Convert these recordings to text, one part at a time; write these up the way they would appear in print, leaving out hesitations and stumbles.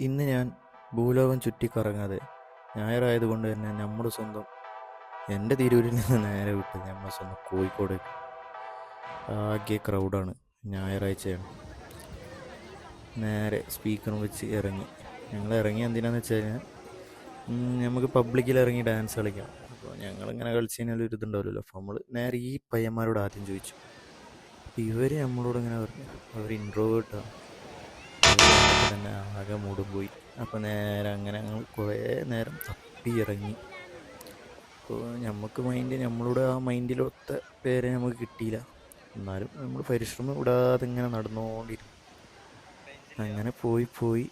ഇന്ന് ഞാൻ ഭൂലോകം ചുറ്റിക്കറങ്ങാതെ ഞായറായതുകൊണ്ട് തന്നെ നമ്മുടെ സ്വന്തം എൻ്റെ തിരൂരിൽ നിന്ന് നേരെ വിട്ട് നമ്മുടെ സ്വന്തം കോഴിക്കോടേക്ക്. ആകെ ക്രൗഡാണ്, ഞായറാഴ്ചയാണ്. നേരെ സ്പീക്കറും വെച്ച് ഇറങ്ങി. ഞങ്ങൾ ഇറങ്ങി എന്തിനാന്ന് വെച്ച് കഴിഞ്ഞാൽ നമുക്ക് പബ്ലിക്കിൽ ഇറങ്ങി ഡാൻസ് കളിക്കാം. അപ്പോൾ ഞങ്ങളിങ്ങനെ കളിച്ച് കഴിഞ്ഞാൽ ഒരു ഇതുണ്ടാവില്ലല്ലോ. അപ്പോൾ നമ്മൾ നേരെ ഈ പയ്യന്മാരോട് ആദ്യം ചോദിച്ചു. അപ്പോൾ ഇവർ നമ്മളോട് ഇങ്ങനെ പറഞ്ഞു അവർ ഇൻട്രോവേർട്ടാണ്, തന്നെ ആകെ മൂടും പോയി. അപ്പോൾ നേരെ അങ്ങനെ ഞങ്ങൾ കുറേ നേരം തപ്പി ഇറങ്ങി. അപ്പോൾ നമുക്ക് നമ്മളുടെ ആ മൈൻഡിലൊത്ത പേരെ നമുക്ക് കിട്ടിയില്ല. എന്നാലും നമ്മൾ പരിശ്രമം വിടാതെ ഇങ്ങനെ നടന്നുകൊണ്ടിരുന്നു. അങ്ങനെ പോയി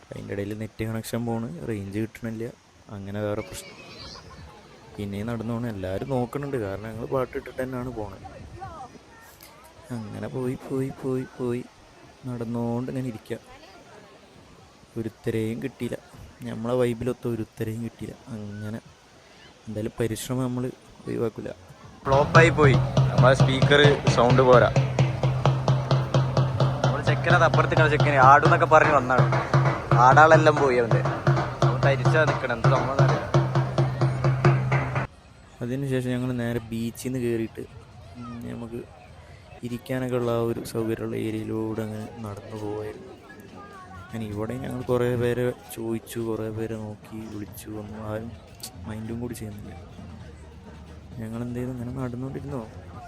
അതിൻ്റെ ഇടയിൽ നെറ്റ് കണക്ഷൻ പോണ്, റേഞ്ച് കിട്ടണില്ല, അങ്ങനെ വേറെ പ്രശ്നം. പിന്നെയും നടന്നു പോകണം, എല്ലാവരും നോക്കുന്നുണ്ട്, കാരണം ഞങ്ങൾ പാട്ടിട്ടിട്ട് തന്നെയാണ് പോണത്. അങ്ങനെ പോയി നടന്നുകൊണ്ട് ഇങ്ങനെ ഇരിക്കുക. ഒരുത്തരെയും കിട്ടിയില്ല, നമ്മളെ വൈബിലൊത്ത ഒരുത്തരെയും കിട്ടിയില്ല. അങ്ങനെ എന്തായാലും പരിശ്രമം നമ്മൾ ഒഴിവാക്കില്ല. ഫ്ലോപ്പായി പോയി, നമ്മളെ സ്പീക്കർ സൗണ്ട് പോരാ. നമ്മൾ ചെക്കനത് അപ്പുറത്തേക്കാണ്, ചെക്കന് ആടുന്നൊക്കെ പറഞ്ഞ് വന്നാണ്. ആടാളെല്ലാം പോയി, അവൻ്റെ തരിച്ചാ നിൽക്കണം, എന്ത് സംഭവം അറിയില്ല. അതിനുശേഷം ഞങ്ങൾ നേരെ ബീച്ചിൽ നിന്ന് കയറിയിട്ട് നമുക്ക് ഇരിക്കാനൊക്കെ ഉള്ള ആ ഒരു സൗകര്യമുള്ള ഏരിയയിലൂടെ അങ്ങനെ നടന്നു പോവായിരുന്നു. അങ്ങനെ ഇവിടെ ഞങ്ങൾ കുറേ പേരെ ചോദിച്ചു, കുറേ പേരെ നോക്കി വിളിച്ചു, ഒന്നും ആരും മൈൻഡും കൂടി ചെയ്യുന്നില്ല. ഞങ്ങൾ എന്ത് ചെയ്തു, ഇങ്ങനെ നടന്നുകൊണ്ടിരുന്നോ.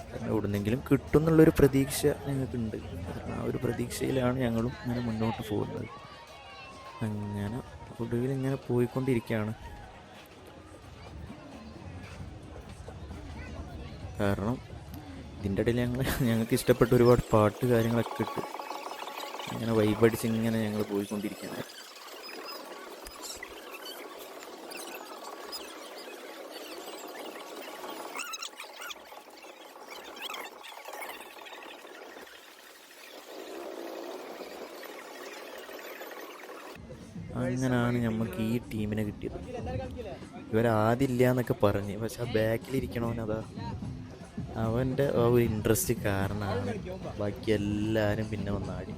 കാരണം എവിടുന്നെങ്കിലും കിട്ടും എന്നുള്ളൊരു പ്രതീക്ഷ ഞങ്ങൾക്കുണ്ട്. കാരണം ആ ഒരു പ്രതീക്ഷയിലാണ് ഞങ്ങളും ഇങ്ങനെ മുന്നോട്ട് പോകുന്നത്. അങ്ങനെ ഒടുവിൽ ഇങ്ങനെ പോയിക്കൊണ്ടിരിക്കുകയാണ്. കാരണം ഇതിൻ്റെ ഇടയിൽ ഞങ്ങൾക്ക് ഇഷ്ടപ്പെട്ട ഒരുപാട് പാട്ട് കാര്യങ്ങളൊക്കെ ഇട്ട് ഇങ്ങനെ വൈബടിച്ച് ഇങ്ങനെ ഞങ്ങൾ പോയിക്കൊണ്ടിരിക്കുകയാണ്. അങ്ങനെയാണ് നമുക്ക് ഈ ടീമിനെ കിട്ടിയത്. ഇവരാദ്യമില്ല എന്നൊക്കെ പറഞ്ഞ്, പക്ഷെ ആ ബാക്കിലിരിക്കണവനതാ അവൻ്റെ ആ ഒരു ഇൻട്രസ്റ്റ് കാരണമാണ് ബാക്കി എല്ലാവരും പിന്നെ വന്നാടി.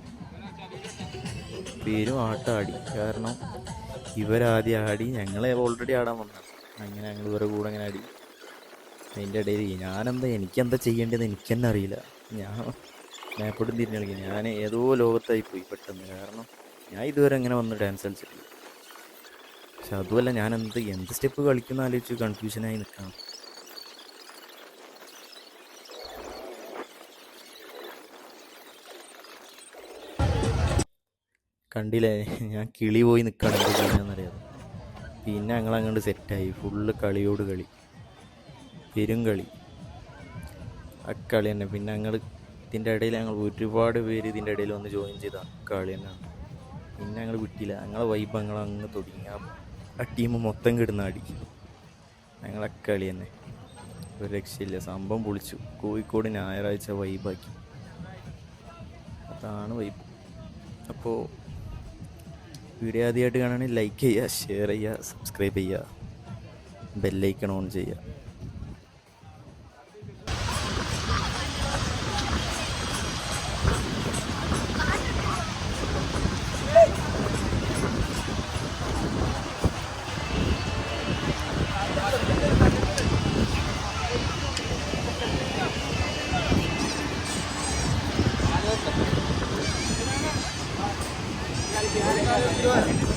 പേരും ആട്ടാടി, കാരണം ഇവരാദ്യം ആടി, ഞങ്ങളെ ഓൾറെഡി ആടാൻ വന്നതാണ്. അങ്ങനെ ഞങ്ങൾ ഇവരുടെ കൂടെ അങ്ങനെ ആടി. അതിൻ്റെ ഇടയിൽ എനിക്കെന്താ ചെയ്യേണ്ടതെന്ന് എനിക്ക് തന്നെ അറിയില്ല. ഞാൻ മേപ്പോട്ടും തിരിഞ്ഞ് കളിക്കുക, ഞാൻ ഏതോ ലോകത്തായി പോയി പെട്ടെന്ന്. കാരണം ഞാൻ ഇതുവരെ അങ്ങനെ വന്ന് ഡാൻസ് കളിച്ചിട്ടില്ല. പക്ഷെ അതുമല്ല, ഞാൻ എന്ത് സ്റ്റെപ്പ് കളിക്കുന്ന ആലോചിച്ച് കൺഫ്യൂഷനായി നിൽക്കണം. കണ്ടില്ലേ, ഞാൻ കിളി പോയി നിൽക്കുകയാണ്, എന്ത് ചെയ്യാന്നറിയാതെ. പിന്നെ ഞങ്ങളങ്ങോട്ട് സെറ്റായി, ഫുള്ള് കളിയോട് കളി, പെരും കളി, ആ കളി തന്നെ. പിന്നെ ഇതിൻ്റെ ഇടയിൽ ഞങ്ങൾ ഒരുപാട് പേര് ഇതിൻ്റെ ഇടയിൽ വന്ന് ജോയിൻ ചെയ്ത കളി തന്നെയാണ്. പിന്നെ ഞങ്ങൾ വിട്ടില്ല, ഞങ്ങളെ വൈബ് അങ്ങ് തുടങ്ങി. ആ ടീം മൊത്തം കിടുന്ന അടി, ഞങ്ങളെ കളി തന്നെ ഒരു രക്ഷയില്ല. സംഭവം പൊളിച്ചു. കോഴിക്കോട് ഞായറാഴ്ച വൈബാക്കി, അതാണ് വൈബ്. അപ്പോൾ വീഡിയോ ആദ്യമായിട്ട് കാണുകയാണെങ്കിൽ ലൈക്ക് ചെയ്യുക, ഷെയർ ചെയ്യുക, സബ്സ്ക്രൈബ് ചെയ്യുക, ബെല്ലൈക്കൺ ഓൺ ചെയ്യുക. Good.